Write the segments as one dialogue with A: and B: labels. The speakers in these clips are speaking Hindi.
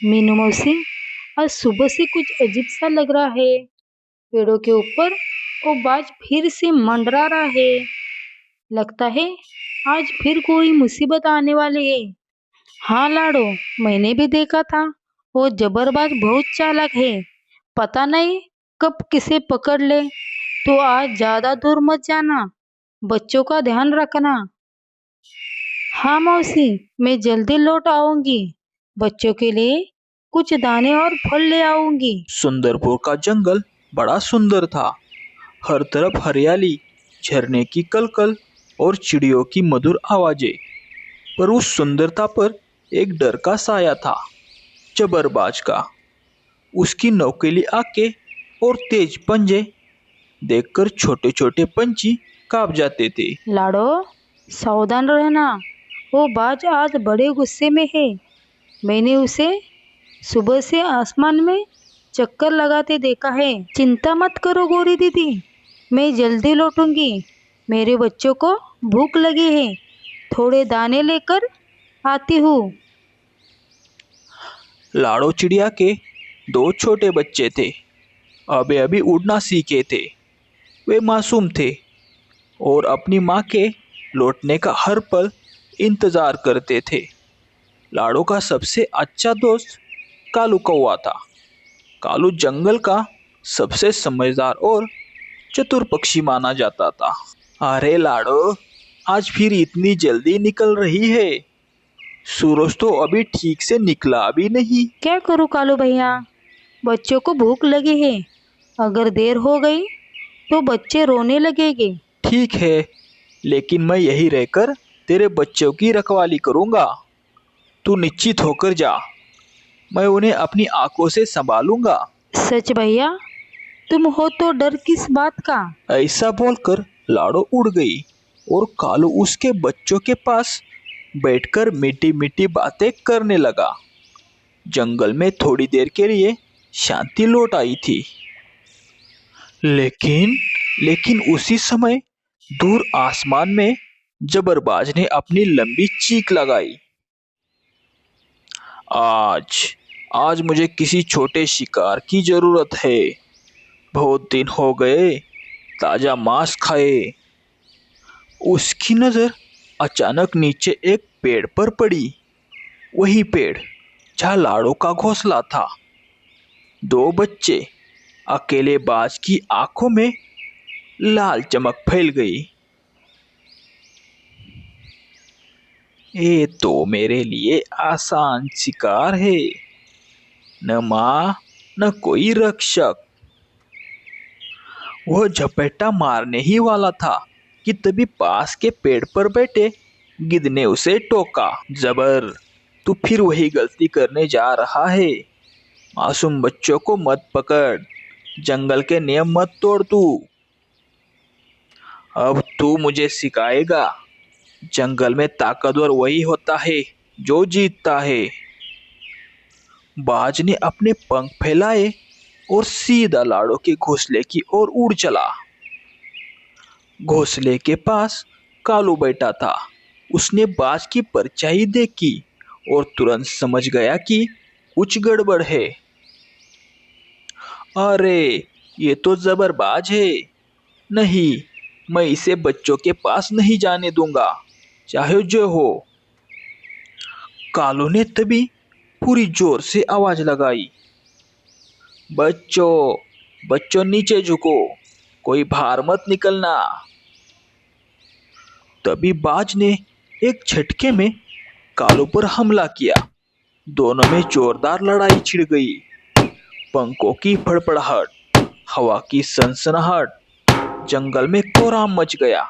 A: मीनू मौसी, आज सुबह से कुछ अजीब सा लग रहा है। पेड़ों के ऊपर वो बाज फिर से मंडरा रहा है। लगता है आज फिर कोई मुसीबत आने वाली है। हाँ लाडो, मैंने भी देखा था। वो जबरबाज बहुत चालाक है। पता नहीं कब किसे पकड़ ले। तो आज ज्यादा दूर मत जाना। बच्चों का ध्यान रखना। हाँ मौसी, मैं जल्दी लौट आऊंगी। बच्चों के लिए कुछ दाने और फल ले आऊंगी।
B: सुंदरपुर का जंगल बड़ा सुंदर था। हर तरफ हरियाली, झरने की कलकल और चिड़ियों की मधुर आवाजें। पर उस सुंदरता पर एक डर का साया था, जबरबाज का। उसकी नोकीली आंखें और तेज पंजे देखकर छोटे छोटे पंछी कांप जाते थे।
A: लाडो, सावधान रहना। वो बाज आज बड़े गुस्से में है। मैंने उसे सुबह से आसमान में चक्कर लगाते देखा है। चिंता मत करो गौरी दीदी, मैं जल्दी लौटूंगी। मेरे बच्चों को भूख लगी है। थोड़े दाने लेकर आती हूँ।
B: लाड़ो चिड़िया के दो छोटे बच्चे थे। अभी अभी उड़ना सीखे थे। वे मासूम थे और अपनी माँ के लौटने का हर पल इंतजार करते थे। लाड़ो का सबसे अच्छा दोस्त कालू कौवा था। कालू जंगल का सबसे समझदार और चतुर पक्षी माना जाता था। अरे लाड़ो, आज फिर इतनी जल्दी निकल रही है? सूरज तो अभी ठीक से निकला भी नहीं।
A: क्या करूँ कालू भैया, बच्चों को भूख लगी है। अगर देर हो गई तो बच्चे रोने लगेंगे।
B: ठीक है, लेकिन मैं यही रहकर तेरे बच्चों की रखवाली करूंगा। तू निश्चित होकर जा, मैं उन्हें अपनी आंखों से संभालूंगा।
A: सच भैया, तुम हो तो डर किस बात का।
B: ऐसा बोलकर लाड़ो उड़ गई और कालू उसके बच्चों के पास बैठकर मीठी मीठी बातें करने लगा। जंगल में थोड़ी देर के लिए शांति लौट आई थी। लेकिन लेकिन उसी समय दूर आसमान में जबरबाज ने अपनी लंबी चीख लगाई। आज आज मुझे किसी छोटे शिकार की जरूरत है। बहुत दिन हो गए ताजा मांस खाए। उसकी नजर अचानक नीचे एक पेड़ पर पड़ी। वही पेड़ जहाँ लाड़ो का घोंसला था। दो बच्चे, अकेले बाज की आंखों में लाल चमक फैल गई। ये तो मेरे लिए आसान शिकार है, न माँ न कोई रक्षक। वह झपट्टा मारने ही वाला था कि तभी पास के पेड़ पर बैठे गिद्ध ने उसे टोका। जबर, तू फिर वही गलती करने जा रहा है। मासूम बच्चों को मत पकड़, जंगल के नियम मत तोड़ तू। अब तू मुझे सिखाएगा, जंगल में ताकतवर वही होता है जो जीतता है। बाज ने अपने पंख फैलाए और सीधा लाड़ो के घोंसले की ओर उड़ चला। घोंसले के पास कालू बैठा था। उसने बाज की परछाई देखी और तुरंत समझ गया कि कुछ गड़बड़ है। अरे, ये तो जबरबाज है। नहीं, मैं इसे बच्चों के पास नहीं जाने दूंगा, चाहे जो हो। कालू ने तभी पूरी जोर से आवाज लगाई, बच्चों, बच्चों नीचे झुको, कोई बाहर मत निकलना। तभी बाज ने एक झटके में कालू पर हमला किया। दोनों में जोरदार लड़ाई छिड़ गई। पंखों की फड़फड़ाहट, हवा की सनसनाहट, जंगल में कोहराम मच गया।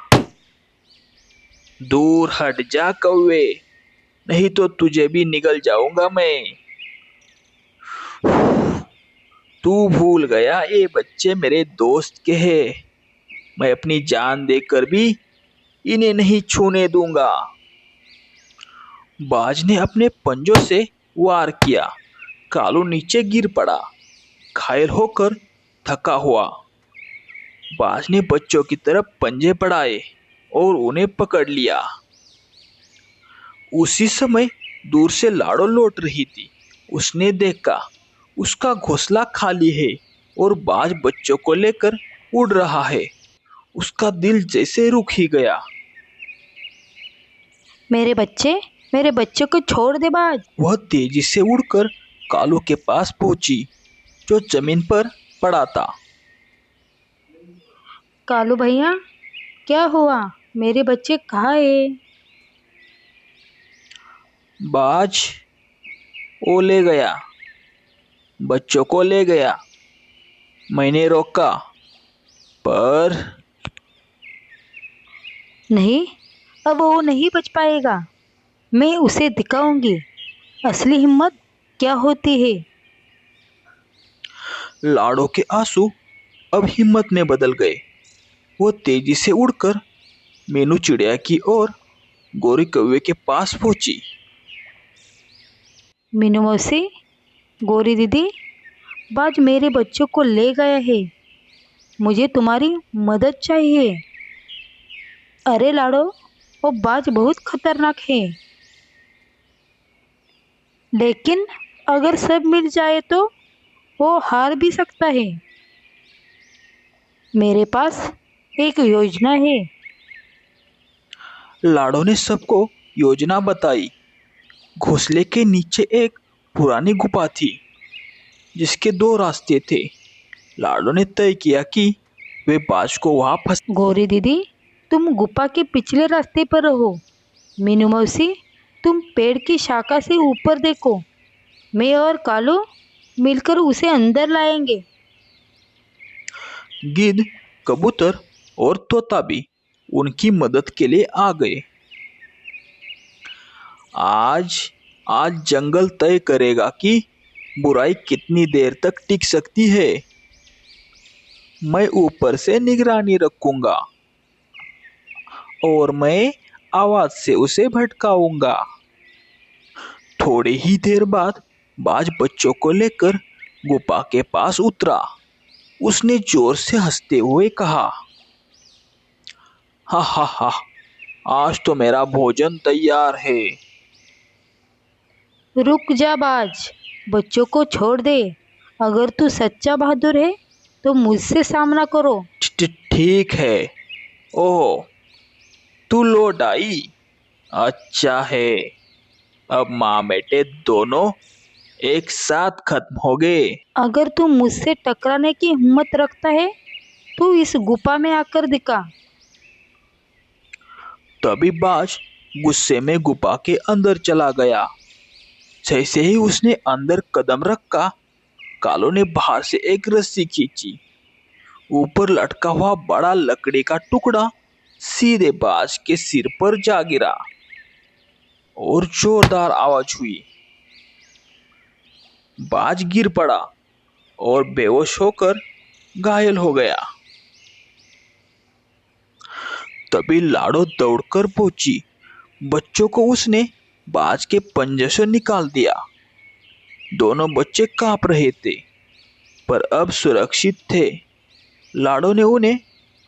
B: दूर हट जा कौवे, नहीं तो तुझे भी निगल जाऊंगा मैं। तू भूल गया ये बच्चे मेरे दोस्त के हैं। मैं अपनी जान देकर भी इन्हें नहीं छूने दूंगा। बाज ने अपने पंजों से वार किया। कालू नीचे गिर पड़ा, घायल होकर थका हुआ। बाज ने बच्चों की तरफ पंजे बढ़ाए और उन्हें पकड़ लिया। उसी समय दूर से लाड़ो लौट रही थी उसने देखा उसका घोंसला खाली है और बाज बच्चों को लेकर उड़ रहा है। उसका दिल जैसे रुक ही गया।
A: मेरे बच्चे, मेरे बच्चे को छोड़ दे बाज।
B: वह तेजी से उड़कर कालू के पास पहुंची, जो जमीन पर पड़ा था।
A: कालू भैया, क्या हुआ? मेरे बच्चे कहाँ है?
B: बाज वो ले गया, बच्चों को ले गया। मैंने रोका पर
A: नहीं, अब वो नहीं बच पाएगा। मैं उसे दिखाऊंगी असली हिम्मत क्या होती है।
B: लाड़ो के आंसू अब हिम्मत में बदल गए। वो तेजी से उड़कर मीनू चिड़िया की ओर गोरी कौवे के पास पहुंची।
A: मीनू मौसी, गोरी दीदी, बाज मेरे बच्चों को ले गया है। मुझे तुम्हारी मदद चाहिए। अरे लाड़ो, वो बाज बहुत खतरनाक है। लेकिन अगर सब मिल जाए तो वो हार भी सकता है। मेरे पास एक योजना है।
B: लाड़ो ने सबको योजना बताई। घोंसले के नीचे एक पुरानी गुफा थी, जिसके दो रास्ते थे। लाड़ो ने तय किया कि वे बाज को वहां फंस।
A: गौरी दीदी, तुम गुफा के पिछले रास्ते पर रहो। मीनू मौसी, तुम पेड़ की शाखा से ऊपर देखो। मैं और कालू मिलकर उसे अंदर लाएंगे।
B: गिद्ध, कबूतर और तोता भी उनकी मदद के लिए आ गए। आज आज जंगल तय करेगा कि बुराई कितनी देर तक टिक सकती है। मैं ऊपर से निगरानी रखूंगा और मैं आवाज से उसे भटकाऊंगा। थोड़ी ही देर बाद बाज बच्चों को लेकर गुफा के पास उतरा। उसने जोर से हंसते हुए कहा, हा हा हा, आज तो मेरा भोजन तैयार है।
A: रुक जा बाज, बच्चों को छोड़ दे। अगर तू सच्चा बहादुर है तो मुझसे सामना करो।
B: ठीक है। ओह, तू लौट आई। अच्छा है, अब माँ बेटे दोनों एक साथ खत्म हो गए।
A: अगर तू मुझसे टकराने की हिम्मत रखता है तो इस गुफा में आकर दिखा।
B: तभी बाज गुस्से में गुफा के अंदर चला गया। जैसे ही उसने अंदर कदम रखा, कालो ने बाहर से एक रस्सी खींची। ऊपर लटका हुआ बड़ा लकड़ी का टुकड़ा सीधे बाज के सिर पर जा गिरा और जोरदार आवाज हुई। बाज गिर पड़ा और बेहोश होकर घायल हो गया। तभी लाड़ो दौड़कर पहुंची। बच्चों को उसने बाज के पंजे से निकाल दिया। दोनों बच्चे कांप रहे थे, पर अब सुरक्षित थे। लाड़ो ने उन्हें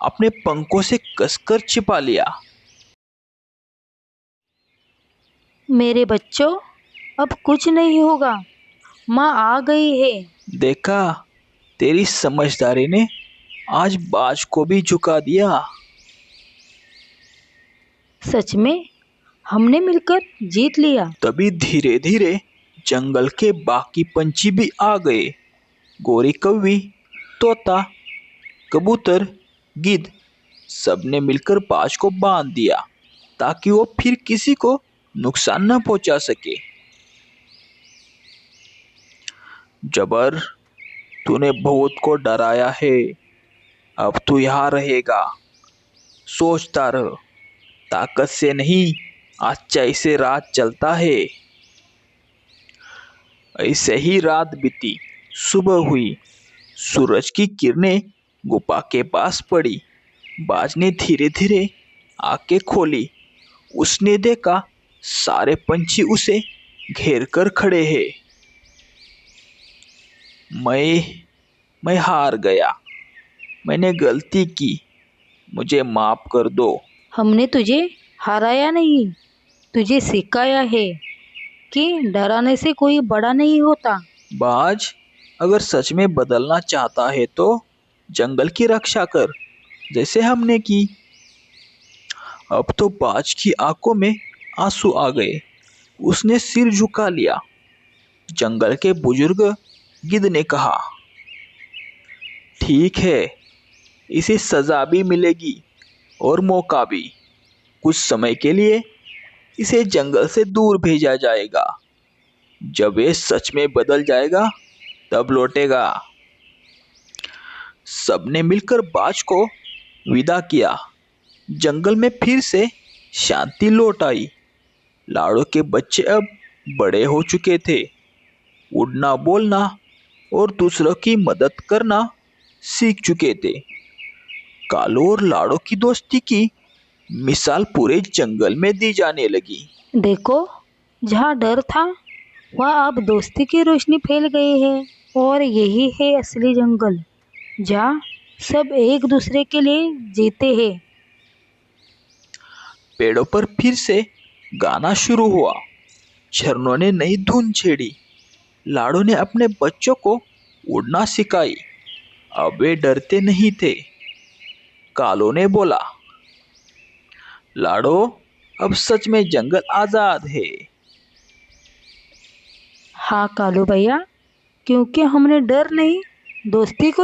B: अपने पंखों से कसकर छिपा लिया।
A: मेरे बच्चों, अब कुछ नहीं होगा। माँ आ गई है।
B: देखा, तेरी समझदारी ने आज बाज को भी झुका दिया।
A: सच में हमने मिलकर जीत लिया।
B: तभी धीरे धीरे जंगल के बाकी पंछी भी आ गए। गोरी कौवी, तोता, कबूतर, गिद्ध, सबने मिलकर बाज को बांध दिया ताकि वो फिर किसी को नुकसान न पहुंचा सके। जबर, तूने भूत को डराया है, अब तू यहाँ रहेगा। सोचता रह, ताकत से नहीं, अच्छाई से रात चलता है। ऐसे ही रात बीती। सुबह हुई। सूरज की किरणें गुफा के पास पड़ी। बाज ने धीरे धीरे आंखें खोली। उसने देखा सारे पंछी उसे घेर कर खड़े हैं। मैं हार गया। मैंने गलती की, मुझे माफ कर दो।
A: हमने तुझे हराया नहीं, तुझे सिखाया है कि डराने से कोई बड़ा नहीं होता।
B: बाज अगर सच में बदलना चाहता है तो जंगल की रक्षा कर, जैसे हमने की। अब तो बाज की आंखों में आंसू आ गए। उसने सिर झुका लिया। जंगल के बुजुर्ग गिद्ध ने कहा, ठीक है, इसे सजा भी मिलेगी और मौका भी। कुछ समय के लिए इसे जंगल से दूर भेजा जाएगा। जब ये सच में बदल जाएगा तब लौटेगा। सबने मिलकर बाज को विदा किया। जंगल में फिर से शांति लौट आई। लाड़ो के बच्चे अब बड़े हो चुके थे। उड़ना, बोलना और दूसरों की मदद करना सीख चुके थे। कालो और लाड़ो की दोस्ती की मिसाल पूरे जंगल में दी जाने लगी।
A: देखो, जहाँ डर था वहाँ अब दोस्ती की रोशनी फैल गई है। और यही है असली जंगल, जहाँ सब एक दूसरे के लिए जीते हैं।
B: पेड़ों पर फिर से गाना शुरू हुआ। झरनों ने नई धुन छेड़ी। लाड़ो ने अपने बच्चों को उड़ना सिखाई। अब वे डरते नहीं थे। कालो ने बोला, लाड़ो, अब सच में जंगल आजाद है।
A: हाँ कालू भैया, क्योंकि हमने डर नहीं, दोस्ती को